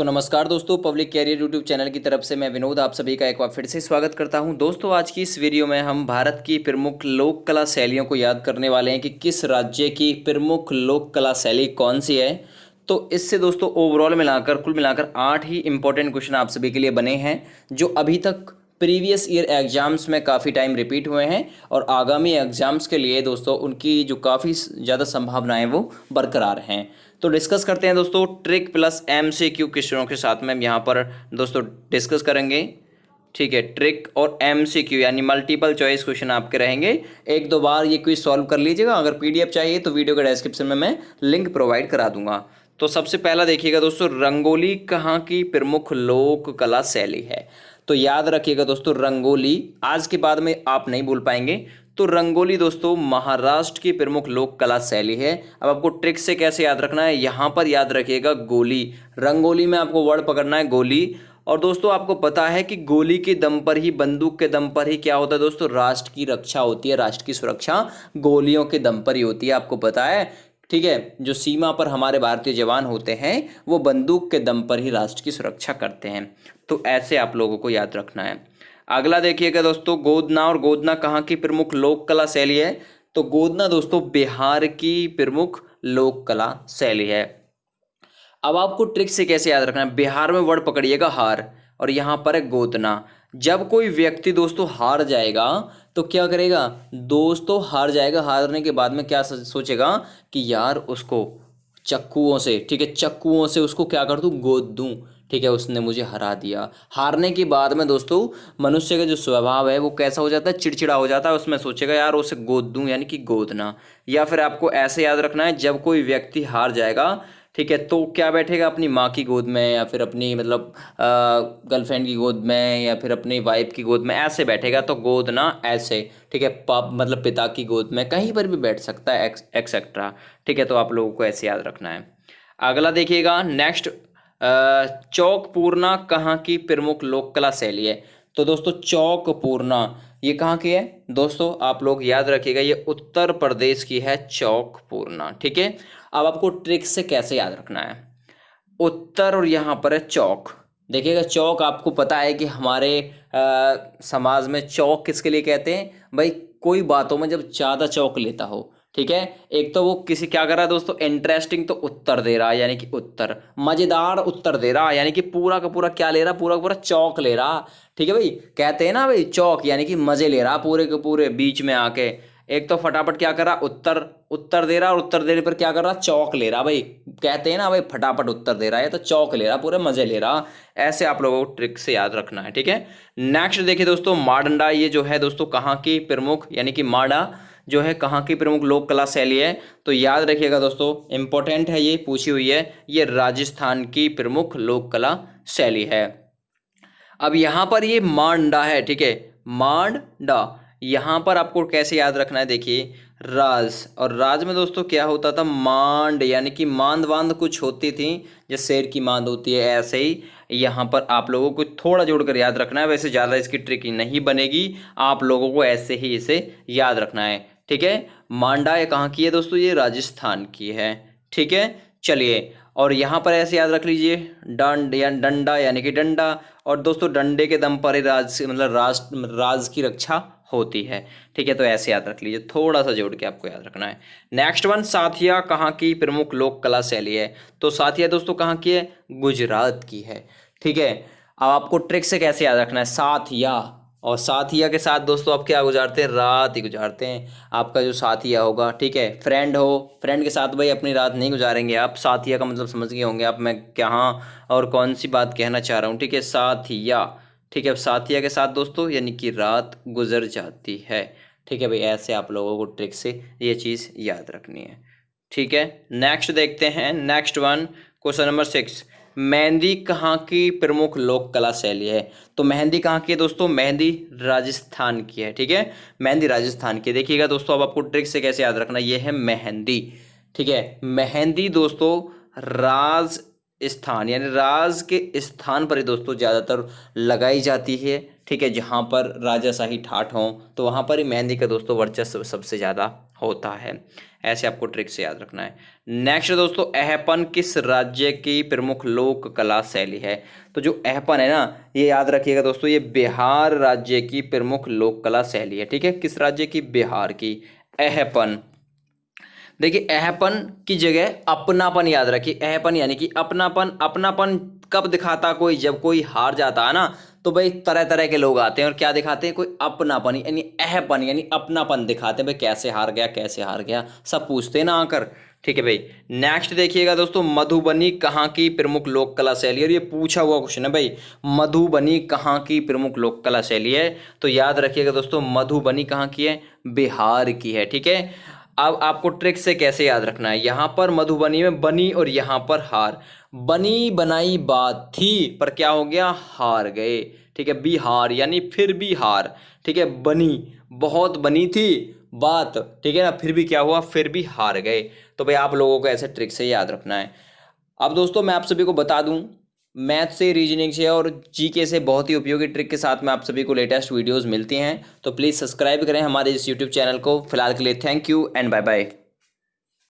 तो नमस्कार दोस्तों, पब्लिक कैरियर यूट्यूब चैनल की तरफ से मैं विनोद आप सभी का एक बार फिर से स्वागत करता हूं। दोस्तों, आज की इस वीडियो में हम भारत की प्रमुख लोक कला शैलियों को याद करने वाले हैं कि किस राज्य की प्रमुख लोक कला शैली कौन सी है। तो इससे दोस्तों ओवरऑल मिलाकर कुल मिलाकर 8 ही इंपॉर्टेंट क्वेश्चन आप सभी के लिए बने हैं, जो अभी तक प्रीवियस ईयर एग्जाम्स में काफ़ी टाइम रिपीट हुए हैं और आगामी एग्जाम्स के लिए दोस्तों उनकी जो काफ़ी ज़्यादा संभावनाएं वो बरकरार हैं। तो डिस्कस करते हैं दोस्तों, ट्रिक प्लस एमसीक्यू क्वेश्चनों के साथ में हम यहाँ पर दोस्तों डिस्कस करेंगे। ठीक है, ट्रिक और एमसीक्यू यानी मल्टीपल चॉइस क्वेश्चन आपके रहेंगे। एक दो बार ये क्विज सॉल्व कर लीजिएगा। अगर पीडीएफ चाहिए तो वीडियो के डिस्क्रिप्शन में मैं लिंक प्रोवाइड करा दूंगा। तो सबसे पहला देखिएगा दोस्तों, रंगोली कहाँ की प्रमुख लोक कला शैली है। तो याद रखिएगा दोस्तों, रंगोली आज के बाद में आप नहीं भूल पाएंगे। तो रंगोली दोस्तों महाराष्ट्र की प्रमुख लोक कला शैली है। अब आपको ट्रिक से कैसे याद रखना है, यहाँ पर याद रखिएगा गोली। रंगोली में आपको वर्ड पकड़ना है गोली। और दोस्तों आपको पता है कि गोली के दम पर ही, बंदूक के दम पर ही क्या होता है दोस्तों, राष्ट्र की रक्षा होती है। राष्ट्र की सुरक्षा गोलियों के दम पर ही होती है, आपको पता है। ठीक है, जो सीमा पर हमारे भारतीय जवान होते हैं वो बंदूक के दम पर ही राष्ट्र की सुरक्षा करते हैं। तो ऐसे आप लोगों को याद रखना है। अगला देखिएगा दोस्तों, गोदना। और गोदना कहाँ की प्रमुख लोक कला शैली है। तो गोदना दोस्तों बिहार की प्रमुख लोक कला शैली है। अब आपको ट्रिक से कैसे याद रखना है, बिहार में वर्ड पकड़िएगा हार, और यहाँ पर है गोदना। जब कोई व्यक्ति दोस्तों हार जाएगा तो क्या करेगा दोस्तों, हार जाएगा, हारने के बाद में क्या सोचेगा कि यार उसको चक्कुओं से, ठीक है, चक्कुओं से उसको क्या कर दूं, गोद दूं। ठीक है, उसने मुझे हरा दिया। हारने के बाद में दोस्तों मनुष्य का जो स्वभाव है वो कैसा हो जाता है, चिड़चिड़ा हो जाता है। उसमें सोचेगा यार उसे गोद दूं, यानी कि गोदना। या फिर आपको ऐसे याद रखना है, जब कोई व्यक्ति हार जाएगा, ठीक है, तो क्या बैठेगा अपनी माँ की गोद में, या फिर अपनी मतलब गर्लफ्रेंड की गोद में, या फिर अपनी वाइफ की गोद में, ऐसे बैठेगा। तो गोद ना ऐसे, ठीक है, पाप मतलब पिता की गोद में, कहीं पर भी बैठ सकता है, एक्सेट्रा। ठीक है, तो आप लोगों को ऐसे याद रखना है। अगला देखिएगा नेक्स्ट, चौक पूर्णा कहाँ की प्रमुख लोक कला शैली है। तो दोस्तों चौक पूर्णा ये कहाँ की है दोस्तों, आप लोग याद रखिएगा, ये उत्तर प्रदेश की है चौक पूर्णा। ठीक है, अब आपको ट्रिक से कैसे याद रखना है, उत्तर और यहाँ पर है चौक। देखिएगा चौक, आपको पता है कि हमारे समाज में चौक किसके लिए कहते हैं भाई, कोई बातों में जब ज़्यादा चौक लेता हो। ठीक है, एक तो वो किसी क्या कर रहा है दोस्तों, इंटरेस्टिंग तो उत्तर दे रहा है, यानी कि उत्तर, मजेदार उत्तर दे रहा है, यानी कि पूरा का पूरा क्या ले रहा, पूरा का पूरा चौक ले रहा। ठीक है भाई, कहते हैं ना भाई चौक, यानी कि मजे ले रहा पूरे के पूरे बीच में आके। एक तो फटाफट क्या कर रहा, उत्तर उत्तर दे रहा, और उत्तर देने पर क्या कर रहा, चौक ले रहा। भाई कहते हैं ना भाई फटाफट उत्तर दे रहा है, तो चौक ले रहा, पूरे मजे ले रहा। ऐसे आप लोगों को ट्रिक से याद रखना है। ठीक है, नेक्स्ट देखिए दोस्तों, मारडंडा। ये जो है दोस्तों कहाँ की प्रमुख, यानी कि माडा जो है कहाँ की प्रमुख लोक कला शैली है। तो याद रखिएगा दोस्तों, इंपॉर्टेंट है, ये पूछी हुई है, ये राजस्थान की प्रमुख लोक कला शैली है। अब यहाँ पर ये मांडा है, ठीक है, मांडा। यहाँ पर आपको कैसे याद रखना है, देखिए राज, और राज में दोस्तों क्या होता था, मांड, यानी कि मांद वांद कुछ होती थी, जैसे शेर की मांद होती है, ऐसे ही यहाँ पर आप लोगों को थोड़ा जोड़कर याद रखना है। वैसे ज़्यादा इसकी ट्रिक नहीं बनेगी, आप लोगों को ऐसे ही इसे याद रखना है। ठीक है, मांडा ये कहाँ की है दोस्तों, ये राजस्थान की है। ठीक है, चलिए, और यहाँ पर ऐसे याद रख लीजिए, दंड या डंडा, यानी कि डंडा। और दोस्तों डंडे के दम पर ही राज मतलब राज की रक्षा होती है। ठीक है, तो ऐसे याद रख लीजिए, थोड़ा सा जोड़ के आपको याद रखना है। नेक्स्ट वन, साथिया कहाँ की प्रमुख लोक कला शैली है। तो साथिया दोस्तों कहाँ की है, गुजरात की है। ठीक है, अब आपको ट्रिक से कैसे याद रखना है, साथिया, और साथिया के साथ दोस्तों आप क्या गुजारते हैं, रात ही गुजारते हैं। आपका जो साथिया होगा, ठीक है, फ्रेंड हो, फ्रेंड के साथ भाई अपनी रात नहीं गुजारेंगे आप। साथिया का मतलब समझ गए होंगे आप, मैं कहाँ और कौन सी बात कहना चाह रहा हूँ। ठीक है, साथिया। ठीक है, साथिया के साथ दोस्तों यानी कि रात गुजर जाती है। ठीक है भाई, ऐसे आप लोगों को ट्रिक से ये चीज़ याद रखनी है। ठीक है, नेक्स्ट देखते हैं, next one, question number 6, mehndi कहाँ की प्रमुख लोक कला शैली है। तो मेहंदी कहाँ की है दोस्तों, मेहंदी राजस्थान की है। ठीक है, मेहंदी राजस्थान की। देखिएगा दोस्तों, अब आपको ट्रिक से कैसे याद रखना, ये है मेहंदी। ठीक है, मेहंदी दोस्तों स्थान यानी राज के स्थान पर ही दोस्तों ज़्यादातर लगाई जाती है। ठीक है, जहाँ पर राजाशाही ठाठ हों तो वहाँ पर ही मेहंदी का दोस्तों वर्चस्व सबसे ज़्यादा होता है। ऐसे आपको ट्रिक से याद रखना है। नेक्स्ट दोस्तों, अहपन किस राज्य की प्रमुख लोक कला शैली है? तो जो अहपन है ना, ये याद रखिएगा दोस्तों, ये बिहार राज्य की प्रमुख लोक कला शैली है। ठीक है, किस राज्य की? बिहार की। अहपन, देखिए अहपन की जगह अपनापन याद रखिए। अहपन यानी कि अपनापन। अपनापन कब दिखाता कोई? जब कोई हार जाता है ना, तो भाई तरह तरह के लोग आते हैं और क्या दिखाते हैं? कोई अपनापन यानी अहपन यानी अपनापन दिखाते हैं। भाई कैसे हार गया, कैसे हार गया, सब पूछते हैं ना आकर। ठीक है भाई। नेक्स्ट देखिएगा दोस्तों, मधुबनी कहाँ की प्रमुख लोक कला शैली है? और ये पूछा हुआ क्वेश्चन है भाई, मधुबनी कहाँ की प्रमुख लोक कला शैली है? तो याद रखिएगा दोस्तों, मधुबनी कहाँ की है? बिहार की है। ठीक है, अब आपको ट्रिक से कैसे याद रखना है, यहां पर मधुबनी में बनी और यहां पर हार। बनी बनाई बात थी पर क्या हो गया? हार गए। ठीक है, बिहार यानी फिर भी हार। ठीक है, बनी, बहुत बनी थी बात, ठीक है ना, फिर भी क्या हुआ? फिर भी हार गए। तो भाई आप लोगों को ऐसे ट्रिक से याद रखना है। अब दोस्तों मैं आप सभी को बता दूं, मैथ से, रीजनिंग से और जीके से बहुत ही उपयोगी ट्रिक के साथ में आप सभी को लेटेस्ट वीडियोस मिलती हैं। तो प्लीज़ सब्सक्राइब करें हमारे इस यूट्यूब चैनल को। फिलहाल के लिए thank you and bye bye.